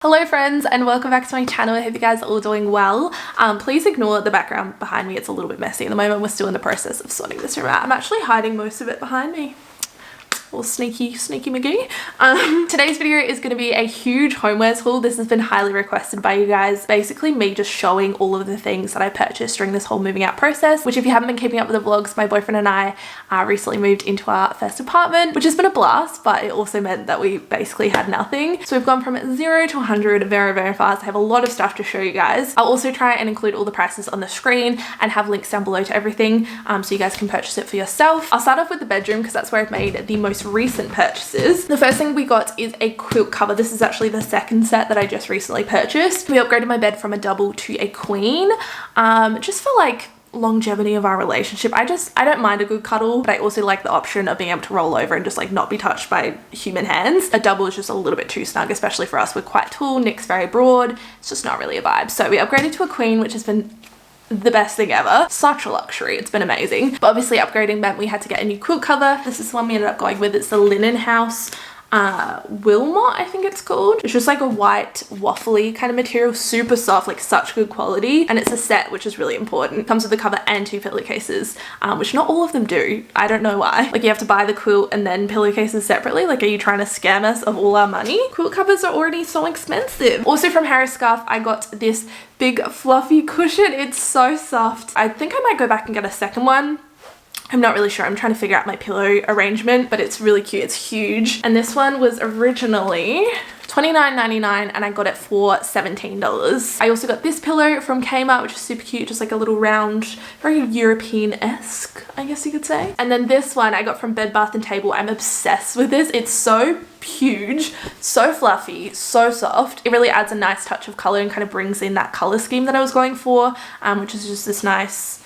Hello friends and welcome back to my channel. I hope you guys are all doing well. Please ignore the background behind me. It's a little bit messy at the moment. We're still in the process of sorting this room out. I'm actually hiding most of it behind me. Or sneaky McGee. Today's video is going to be a huge homewares haul. This has been highly requested by you guys. Basically me just showing all of the things that I purchased during this whole moving out process, which if you haven't been keeping up with the vlogs, my boyfriend and I recently moved into our first apartment, which has been a blast, but it also meant that we basically had nothing. So we've gone from 0 to 100 very fast. I have a lot of stuff to show you guys. I'll also try and include all the prices on the screen and have links down below to everything so you guys can purchase it for yourself. I'll start off with the bedroom because that's where I've made the most recent purchases. The first thing we got is a quilt cover. This is actually the second set that I just recently purchased. We upgraded my bed from a double to a queen just for like longevity of our relationship. I don't mind a good cuddle, but I also like the option of being able to roll over and just like not be touched by human hands. A double is just a little bit too snug, especially for us. We're quite tall, Nick's very broad. It's just not really a vibe. So we upgraded to a queen, which has been the best thing ever. Such a luxury. It's been amazing. But obviously upgrading meant we had to get a new quilt cover. This is the one we ended up going with. It's the Linen House Wilmot, I think it's called. It's just like a white waffly kind of material, super soft, like such good quality, and it's a set, which is really important. It comes with the cover and 2 pillowcases, which not all of them do. I don't know why. Like you have to buy the quilt and then pillowcases separately. Like, are you trying to scam us of all our money? Quilt covers are already so expensive. Also from Harry Scarf, I got this big fluffy cushion. It's so soft. I think I might go back and get a second one. I'm not really sure. I'm trying to figure out my pillow arrangement, but it's really cute. It's huge. And this one was originally $29.99 and I got it for $17. I also got this pillow from KMART, which is super cute, just like a little round, very European-esque, I guess you could say. And then this one I got from Bed Bath & Table. I'm obsessed with this. It's so huge, so fluffy, so soft. It really adds a nice touch of color and kind of brings in that color scheme that I was going for, which is just this nice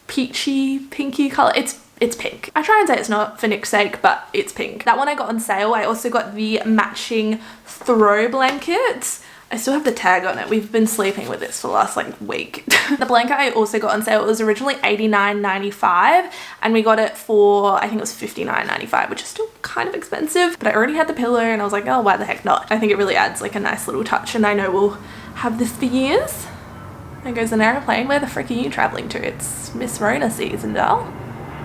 peachy, pinky color. It's pink. I try and say it's not for Nick's sake, but it's pink. That one I got on sale. I also got the matching throw blanket. I still have the tag on it. We've been sleeping with this for the last like week. The blanket I also got on sale. It was originally $89.95 and we got it for, I think it was $59.95, which is still kind of expensive, but I already had the pillow and I was like, oh, why the heck not? I think it really adds like a nice little touch, and I know we'll have this for years. There goes an airplane. Where the frick are you traveling to? It's Miss Rona season, doll.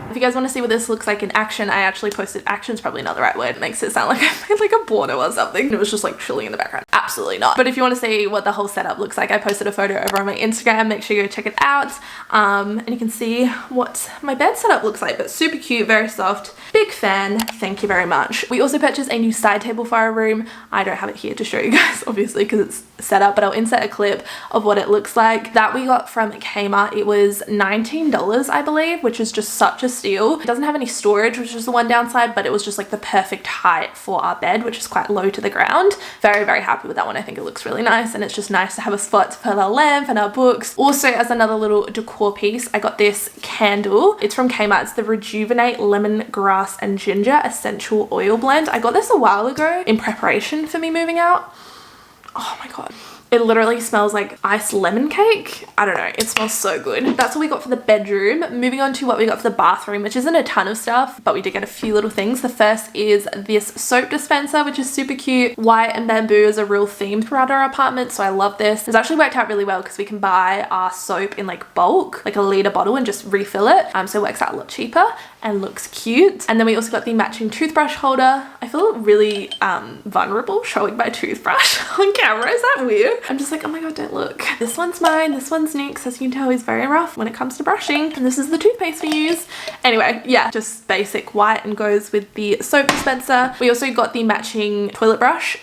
If you guys want to see what this looks like in action, I actually posted, action's probably not the right word, it makes it sound like I made like a porno or something. It was just like chilling in the background. Absolutely not. But if you want to see what the whole setup looks like, I posted a photo over on my Instagram. Make sure you go check it out. And you can see what my bed setup looks like, but super cute, very soft. Big fan. Thank you very much. We also purchased a new side table for our room. I don't have it here to show you guys, obviously, because it's set up, but I'll insert a clip of what it looks like. That we got from Kmart. It was $19, I believe, which is just such a steal. It doesn't have any storage, which is the one downside, but it was just like the perfect height for our bed, which is quite low to the ground. Very happy with that one. I think it looks really nice, and it's just nice to have a spot to put our lamp and our books. Also, as another little decor piece, I got this candle. It's from Kmart. It's the Rejuvenate Lemongrass and Ginger Essential Oil Blend. I got this a while ago in preparation for me moving out. Oh my god. It literally smells like iced lemon cake. I don't know, it smells so good. That's what we got for the bedroom. Moving on to what we got for the bathroom, which isn't a ton of stuff, but we did get a few little things. The first is this soap dispenser, which is super cute. White and bamboo is a real theme throughout our apartment, so I love this. It's actually worked out really well because we can buy our soap in like bulk, like a liter bottle, and just refill it. So it works out a lot cheaper and looks cute. And then we also got the matching toothbrush holder. I feel really vulnerable showing my toothbrush on camera. Is that weird? I'm just like, oh my god, don't look. This one's mine, this one's Nick's. As you can tell, he's very rough when it comes to brushing. And this is the toothpaste we use. Anyway, yeah, just basic white and goes with the soap dispenser. We also got the matching toilet brush,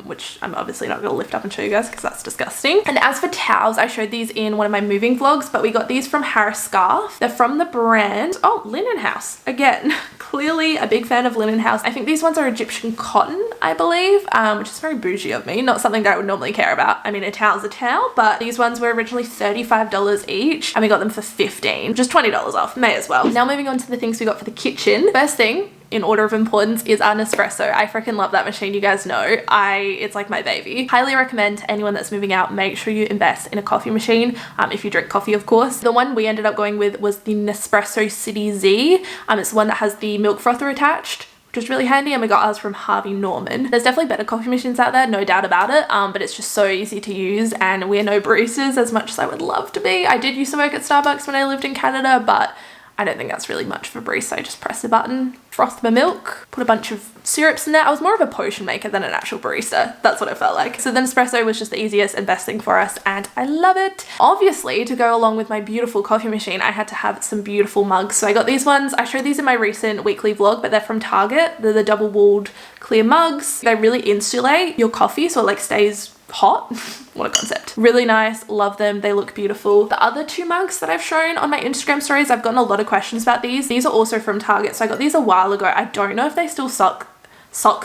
which I'm obviously not gonna lift up and show you guys because that's disgusting. And as for towels, I showed these in one of my moving vlogs, but we got these from Harry Scarf. They're from the brand, oh, Linen House. Again, clearly a big fan of Linen House. I think these ones are Egyptian cotton, I believe, which is very bougie of me. Not something that I would normally care about. I mean, a towel's a towel, but these ones were originally $35 each and we got them for $15, just $20 off, may as well. Now moving on to the things we got for the kitchen. First thing, in order of importance, is our Nespresso. I freaking love that machine, you guys know. It's like my baby. Highly recommend to anyone that's moving out, make sure you invest in a coffee machine, if you drink coffee, of course. The one we ended up going with was the Nespresso City Z. It's the one that has the milk frother attached, which was really handy, and we got ours from Harvey Norman. There's definitely better coffee machines out there, no doubt about it, but it's just so easy to use, and we're no baristas as much as I would love to be. I did used to work at Starbucks when I lived in Canada, but I don't think that's really much for barista. I just press the button, froth my milk, put a bunch of syrups in there. I was more of a potion maker than an actual barista. That's what it felt like. So then espresso was just the easiest and best thing for us, and I love it. Obviously, to go along with my beautiful coffee machine, I had to have some beautiful mugs. So I got these ones. I showed these in my recent weekly vlog, but they're from Target. They're the double-walled clear mugs. They really insulate your coffee, so it like stays hot. What a concept. Really nice, love them, they look beautiful. The other two mugs that I've shown on my Instagram stories, I've gotten a lot of questions about these. These are also from Target, so I got these a while ago. I don't know if they still stock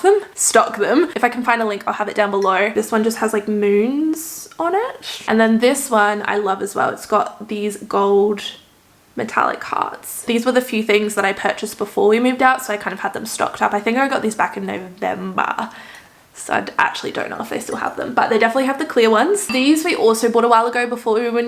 them. If I can find a link, I'll have it down below. This one just has like moons on it, and then this one I love as well. It's got these gold metallic hearts. These were the few things that I purchased before we moved out, so I kind of had them stocked up. I think I got these back in November. So I actually don't know if they still have them, but they definitely have the clear ones. These we also bought a while ago before we were am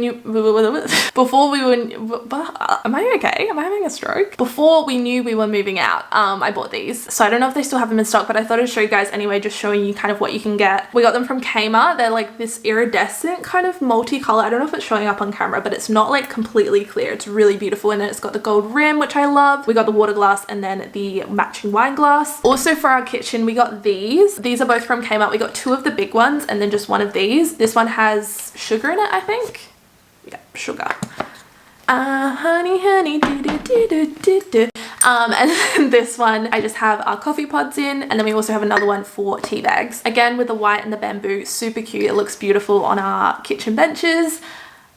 I okay? Am I having a stroke? Before we knew we were moving out, I bought these. So I don't know if they still have them in stock, but I thought I'd show you guys anyway, just showing you kind of what you can get. We got them from KMART. They're like this iridescent kind of multicolor. I don't know if it's showing up on camera, but it's not like completely clear. It's really beautiful, and then it's got the gold rim, which I love. We got the water glass and then the matching wine glass. Also for our kitchen, we got these. These are both from KMART. We got two of the big ones and then just one of these. This one has sugar in it, I think. Yeah, sugar. Honey, do. And then this one, I just have our coffee pods in, and then we also have another one for tea bags. Again, with the white and the bamboo, super cute. It looks beautiful on our kitchen benches.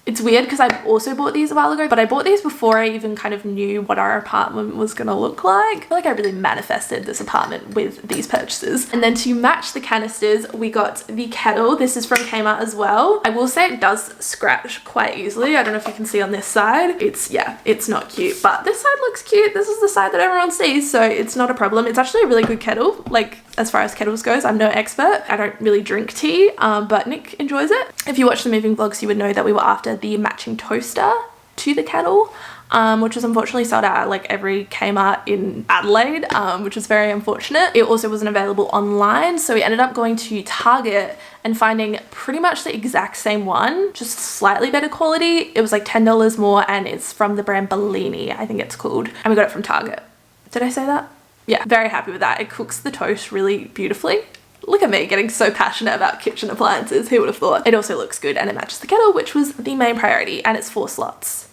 It's weird because I also bought these a while ago, but I bought these before I even kind of knew what our apartment was gonna look like. I feel like I really manifested this apartment with these purchases. And then to match the canisters, we got the kettle. This is from KMART as well. I will say it does scratch quite easily. I don't know if you can see on this side. It's not cute, but this side looks cute. This is the side that everyone sees, so it's not a problem. It's actually a really good kettle. Like, as far as kettles goes, I'm no expert. I don't really drink tea, but Nick enjoys it. If you watch the moving vlogs, you would know that we were after the matching toaster to the kettle, which was unfortunately sold out at like every Kmart in Adelaide, which was very unfortunate. It also wasn't available online, so we ended up going to Target and finding pretty much the exact same one, just slightly better quality. It was like $10 more, and it's from the brand Bellini, I think it's called, and we got it from Target. Did I say that? Yeah, very happy with that. It cooks the toast really beautifully. Look at me getting so passionate about kitchen appliances. Who would have thought? It also looks good, and it matches the kettle, which was the main priority, and it's 4 slots.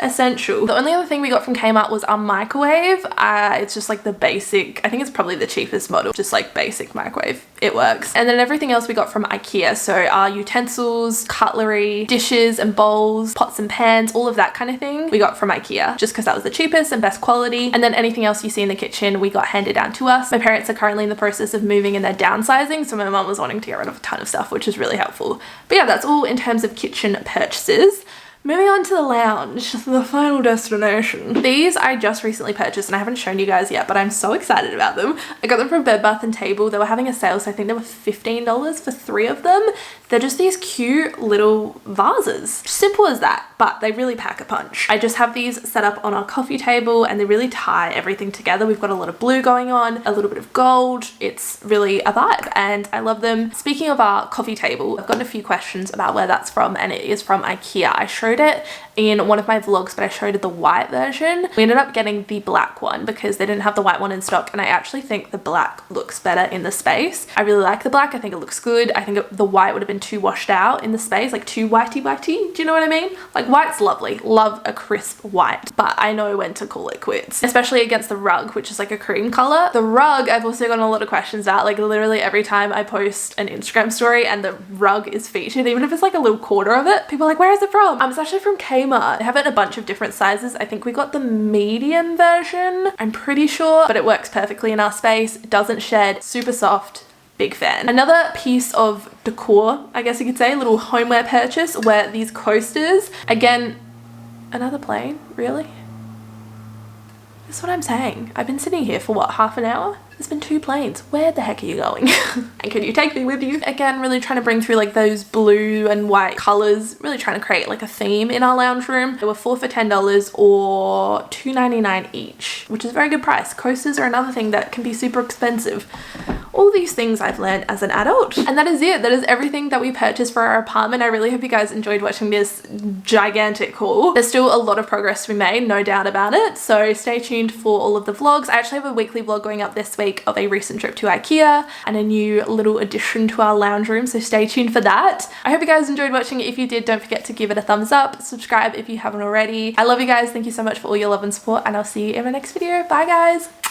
Essential. The only other thing we got from KMART was our microwave. It's just like the basic, I think it's probably the cheapest model, just like basic microwave. It works. And then everything else we got from Ikea. So our utensils, cutlery, dishes and bowls, pots and pans, all of that kind of thing we got from Ikea, just because that was the cheapest and best quality. And then anything else you see in the kitchen we got handed down to us. My parents are currently in the process of moving and they're downsizing, so my mum was wanting to get rid of a ton of stuff, which is really helpful. But yeah, that's all in terms of kitchen purchases. Moving on to the lounge, the final destination. These I just recently purchased and I haven't shown you guys yet, but I'm so excited about them. I got them from Bed Bath & Table. They were having a sale, so I think they were $15 for 3 of them. They're just these cute little vases. Simple as that, but they really pack a punch. I just have these set up on our coffee table and they really tie everything together. We've got a lot of blue going on, a little bit of gold. It's really a vibe and I love them. Speaking of our coffee table, I've gotten a few questions about where that's from, and it is from Ikea. I showed it in one of my vlogs, but I showed it the white version. We ended up getting the black one because they didn't have the white one in stock, and I actually think the black looks better in the space. I really like the black. I think it looks good. I think the white would have been too washed out in the space, like too whitey. Do you know what I mean? Like, white's lovely. Love a crisp white, but I know when to call it quits, especially against the rug, which is like a cream color. The rug, I've also gotten a lot of questions about, like literally every time I post an Instagram story and the rug is featured, even if it's like a little quarter of it, people are like, where is it from? It's actually from KMART. They have it in a bunch of different sizes. I think we got the medium version, I'm pretty sure, but it works perfectly in our space. It doesn't shed, super soft. Big fan. Another piece of decor, I guess you could say, a little homeware purchase, were these coasters. Again, another plane, really? That's what I'm saying. I've been sitting here for what, half an hour? There's been 2 planes. Where the heck are you going? And can you take me with you? Again, really trying to bring through like those blue and white colors, really trying to create like a theme in our lounge room. They were 4 for $10 or $2.99 each, which is a very good price. Coasters are another thing that can be super expensive. All these things I've learned as an adult. And that is it. That is everything that we purchased for our apartment. I really hope you guys enjoyed watching this gigantic haul. There's still a lot of progress to be made, no doubt about it. So stay tuned for all of the vlogs. I actually have a weekly vlog going up this week of a recent trip to Ikea and a new little addition to our lounge room. So stay tuned for that. I hope you guys enjoyed watching it. If you did, don't forget to give it a thumbs up. Subscribe if you haven't already. I love you guys. Thank you so much for all your love and support, and I'll see you in my next video. Bye guys.